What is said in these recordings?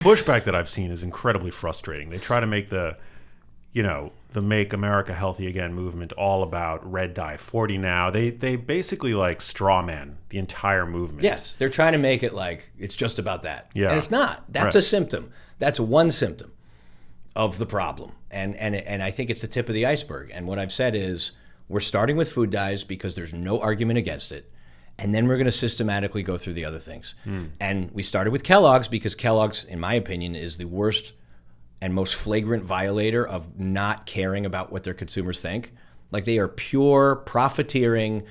Pushback that I've seen is incredibly frustrating. They try to make the Make America Healthy Again movement all about red dye 40 now. They basically like straw man the entire movement. Yes, they're trying to make it like it's just about that. Yeah. And it's not. That's a symptom. That's one symptom of the problem. And I think it's the tip of the iceberg. And what I've said is we're starting with food dyes because there's no argument against it. And then we're going to systematically go through the other things. And we started with Kellogg's because Kellogg's, in my opinion, is the worst and most flagrant violator of not caring about what their consumers think. Like they are pure profiteering,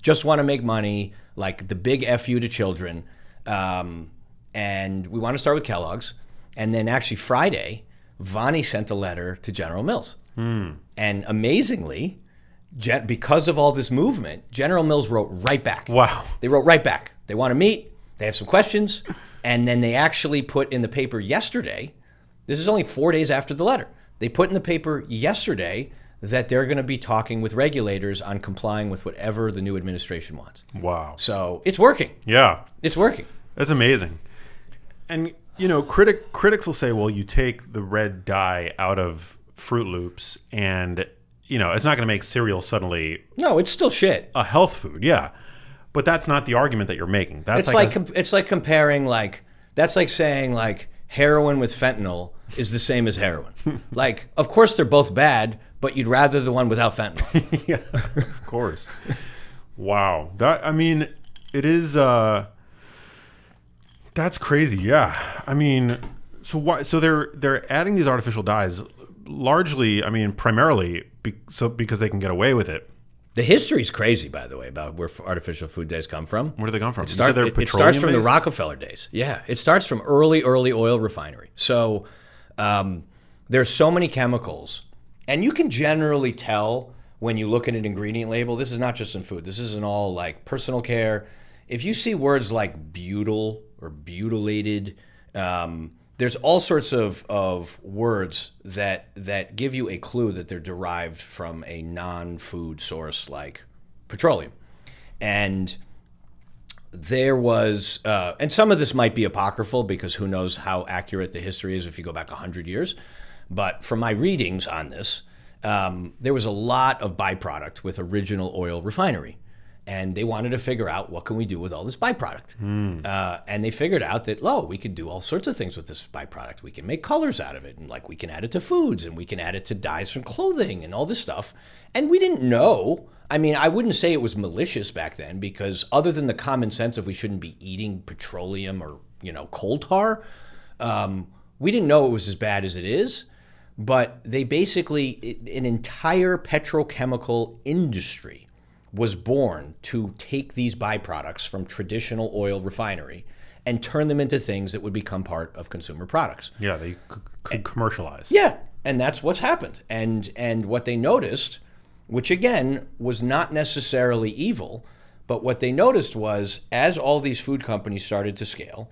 just want to make money, like the big FU to children. And we want to start with Kellogg's. And then actually Friday, Vonnie sent a letter to General Mills. And amazingly, because of all this movement, General Mills wrote right back. Wow. They wrote right back. They want to meet. They have some questions. And then they actually put in the paper yesterday, this is only 4 days after the letter, they put in the paper yesterday that they're going to be talking with regulators on complying with whatever the new administration wants. Wow. So it's working. Yeah. It's working. That's amazing. And, critics will say, well, you take the red dye out of Fruit Loops and it's not going to make cereal suddenly. No, it's still shit. A health food, yeah. But that's not the argument that you're making. That's it's like comparing that's like saying heroin with fentanyl is the same as heroin. Of course they're both bad, but you'd rather the one without fentanyl. Yeah, of course. Wow. It is. That's crazy. Yeah. So they're adding these artificial dyes. Largely, primarily because they can get away with it. The history's crazy, by the way, about where artificial food dyes come from. Where do they come from? It starts from the Rockefeller days. Yeah, it starts from early oil refinery. So there's so many chemicals, and you can generally tell when you look at an ingredient label. This is not just in food. This is in all personal care. If you see words like butyl or butylated, there's all sorts of words that give you a clue that they're derived from a non-food source like petroleum. And there was, and some of this might be apocryphal because who knows how accurate the history is if you go back 100 years. But from my readings on this, there was a lot of byproduct with original oil refinery. And they wanted to figure out what can we do with all this byproduct. And they figured out that, we could do all sorts of things with this byproduct. We can make colors out of it, and we can add it to foods, and we can add it to dyes from clothing and all this stuff. And we didn't know. I wouldn't say it was malicious back then because other than the common sense of we shouldn't be eating petroleum or, coal tar, we didn't know it was as bad as it is. But they basically, an entire petrochemical industry was born to take these byproducts from traditional oil refinery and turn them into things that would become part of consumer products. Yeah, they could commercialize. Yeah, and that's what's happened. And what they noticed, which again was not necessarily evil, but what they noticed was as all these food companies started to scale,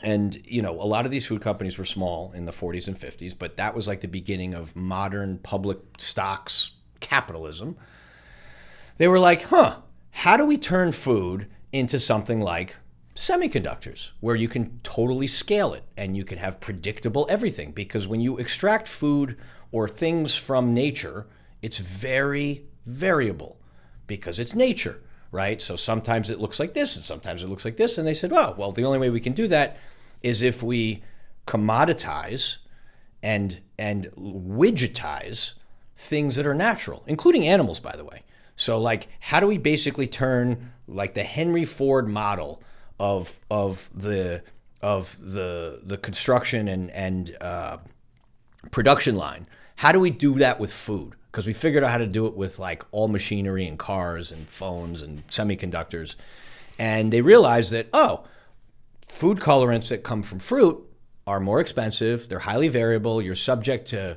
and a lot of these food companies were small in the 40s and 50s, but that was like the beginning of modern public stocks capitalism. They were like, how do we turn food into something like semiconductors, where you can totally scale it and you can have predictable everything? Because when you extract food or things from nature, it's very variable because it's nature, right? So sometimes it looks like this and sometimes it looks like this. And they said, well, the only way we can do that is if we commoditize and widgetize things that are natural, including animals, by the way. So how do we basically turn the Henry Ford model of the construction and production line? How do we do that with food? Because we figured out how to do it with all machinery and cars and phones and semiconductors. And they realized that, food colorants that come from fruit are more expensive. They're highly variable. You're subject to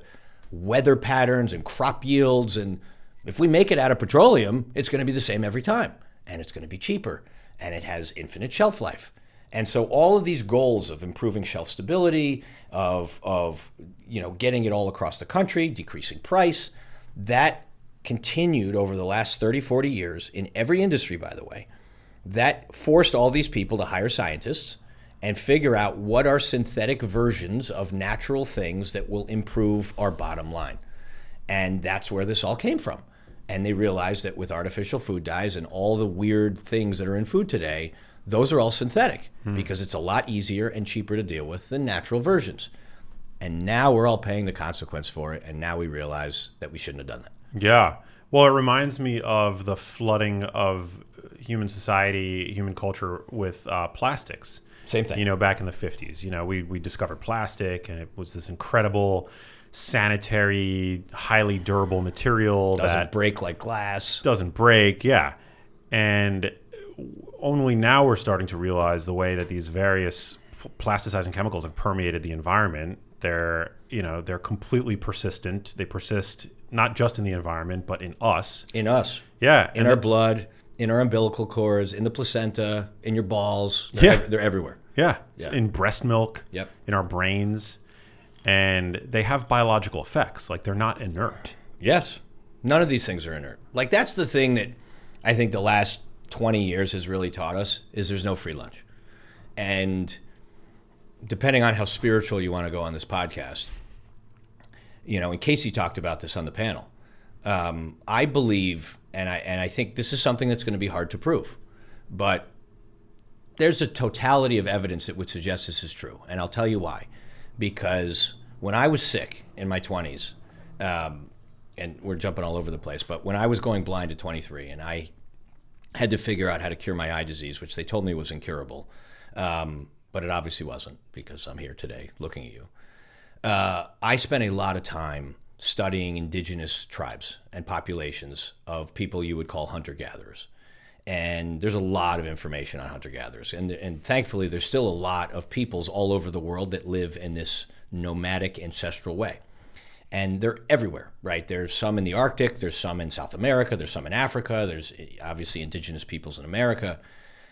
weather patterns and crop yields, and if we make it out of petroleum, it's going to be the same every time, and it's going to be cheaper, and it has infinite shelf life. And so all of these goals of improving shelf stability, of getting it all across the country, decreasing price, that continued over the last 30, 40 years in every industry, by the way. That forced all these people to hire scientists and figure out what are synthetic versions of natural things that will improve our bottom line. And that's where this all came from. And they realized that with artificial food dyes and all the weird things that are in food today, those are all synthetic because it's a lot easier and cheaper to deal with than natural versions. And now we're all paying the consequence for it. And now we realize that we shouldn't have done that. Yeah. Well, it reminds me of the flooding of human society, human culture with plastics. Same thing. Back in the 50s, we discovered plastic, and it was this incredible sanitary, highly durable material Doesn't break like glass. Doesn't break, yeah. And only now we're starting to realize the way that these various plasticizing chemicals have permeated the environment. They're completely persistent. They persist not just in the environment, but in us. In us. Yeah. In our blood, in our umbilical cords, in the placenta, in your balls. They're everywhere. Yeah. In breast milk. Yep. In our brains. And they have biological effects. Like, they're not inert. Yes. None of these things are inert. Like, that's the thing that I think the last 20 years has really taught us, is there's no free lunch. And depending on how spiritual you want to go on this podcast, and Casey talked about this on the panel, I believe, and I think this is something that's going to be hard to prove, but there's a totality of evidence that would suggest this is true. And I'll tell you why. Because when I was sick in my 20s, and we're jumping all over the place, but when I was going blind at 23 and I had to figure out how to cure my eye disease, which they told me was incurable, but it obviously wasn't, because I'm here today looking at you. I spent a lot of time studying indigenous tribes and populations of people you would call hunter-gatherers. And there's a lot of information on hunter-gatherers. And thankfully, there's still a lot of peoples all over the world that live in this nomadic ancestral way. And they're everywhere, right? There's some in the Arctic, there's some in South America, there's some in Africa, there's obviously indigenous peoples in America.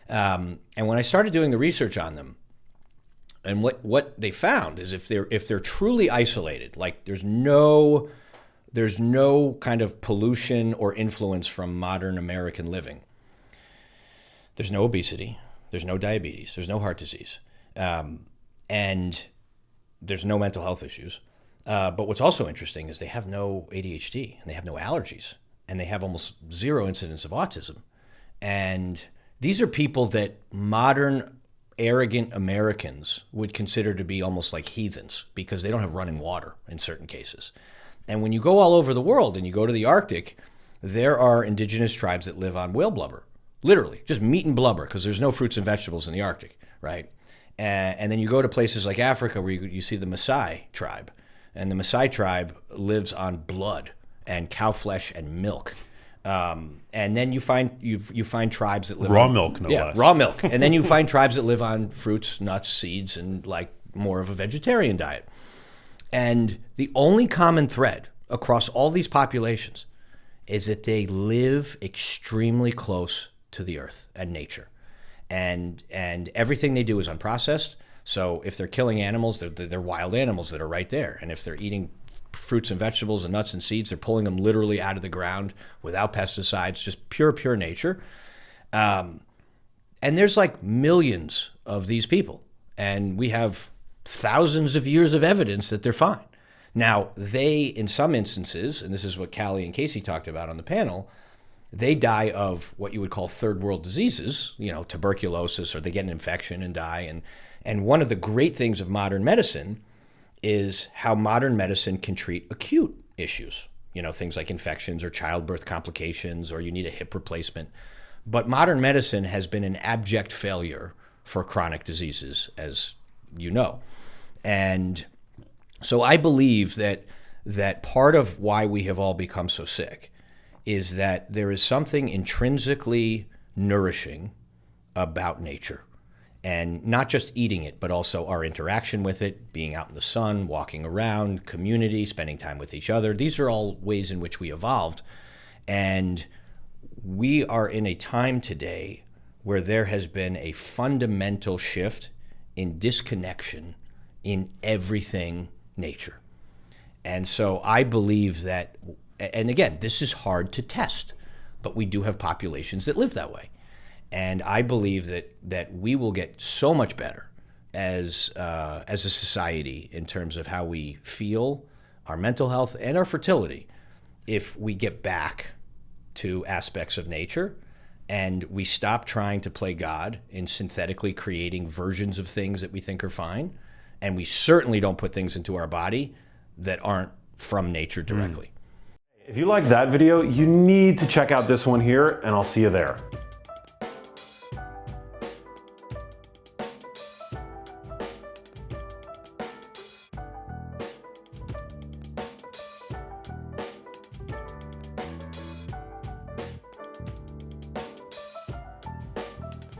And when I started doing the research on them, and what they found is if they're truly isolated, like there's no kind of pollution or influence from modern American living. There's no obesity, there's no diabetes, there's no heart disease, and there's no mental health issues. But what's also interesting is they have no ADHD, and they have no allergies, and they have almost zero incidence of autism. And these are people that modern, arrogant Americans would consider to be almost like heathens, because they don't have running water in certain cases. And when you go all over the world and you go to the Arctic, there are indigenous tribes that live on whale blubber. Literally, just meat and blubber, because there's no fruits and vegetables in the Arctic, right? And then you go to places like Africa where you see the Maasai tribe. And the Maasai tribe lives on blood and cow flesh and milk. And then you find tribes that live raw on milk, no less. Raw milk. And then you find tribes that live on fruits, nuts, seeds, and like more of a vegetarian diet. And the only common thread across all these populations is that they live extremely close to the earth and nature, and everything they do is unprocessed. So if they're killing animals, they're wild animals that are right there. And if they're eating fruits and vegetables and nuts and seeds, they're pulling them literally out of the ground without pesticides, just pure nature. And there's like millions of these people, and we have thousands of years of evidence that they're fine. Now, they, in some instances, and this is what Callie and Casey talked about on the panel, they die of what you would call third world diseases, tuberculosis, or they get an infection and die. And one of the great things of modern medicine is how modern medicine can treat acute issues, things like infections or childbirth complications, or you need a hip replacement. But modern medicine has been an abject failure for chronic diseases, as you know. And so I believe that part of why we have all become so sick is that there is something intrinsically nourishing about nature. And not just eating it, but also our interaction with it, being out in the sun, walking around, community, spending time with each other. These are all ways in which we evolved. And we are in a time today where there has been a fundamental shift in disconnection in everything nature. And so I believe that, and again, this is hard to test, but we do have populations that live that way. And I believe that we will get so much better as a society in terms of how we feel, our mental health, and our fertility if we get back to aspects of nature and we stop trying to play God in synthetically creating versions of things that we think are fine, and we certainly don't put things into our body that aren't from nature directly. If you like that video, you need to check out this one here, and I'll see you there.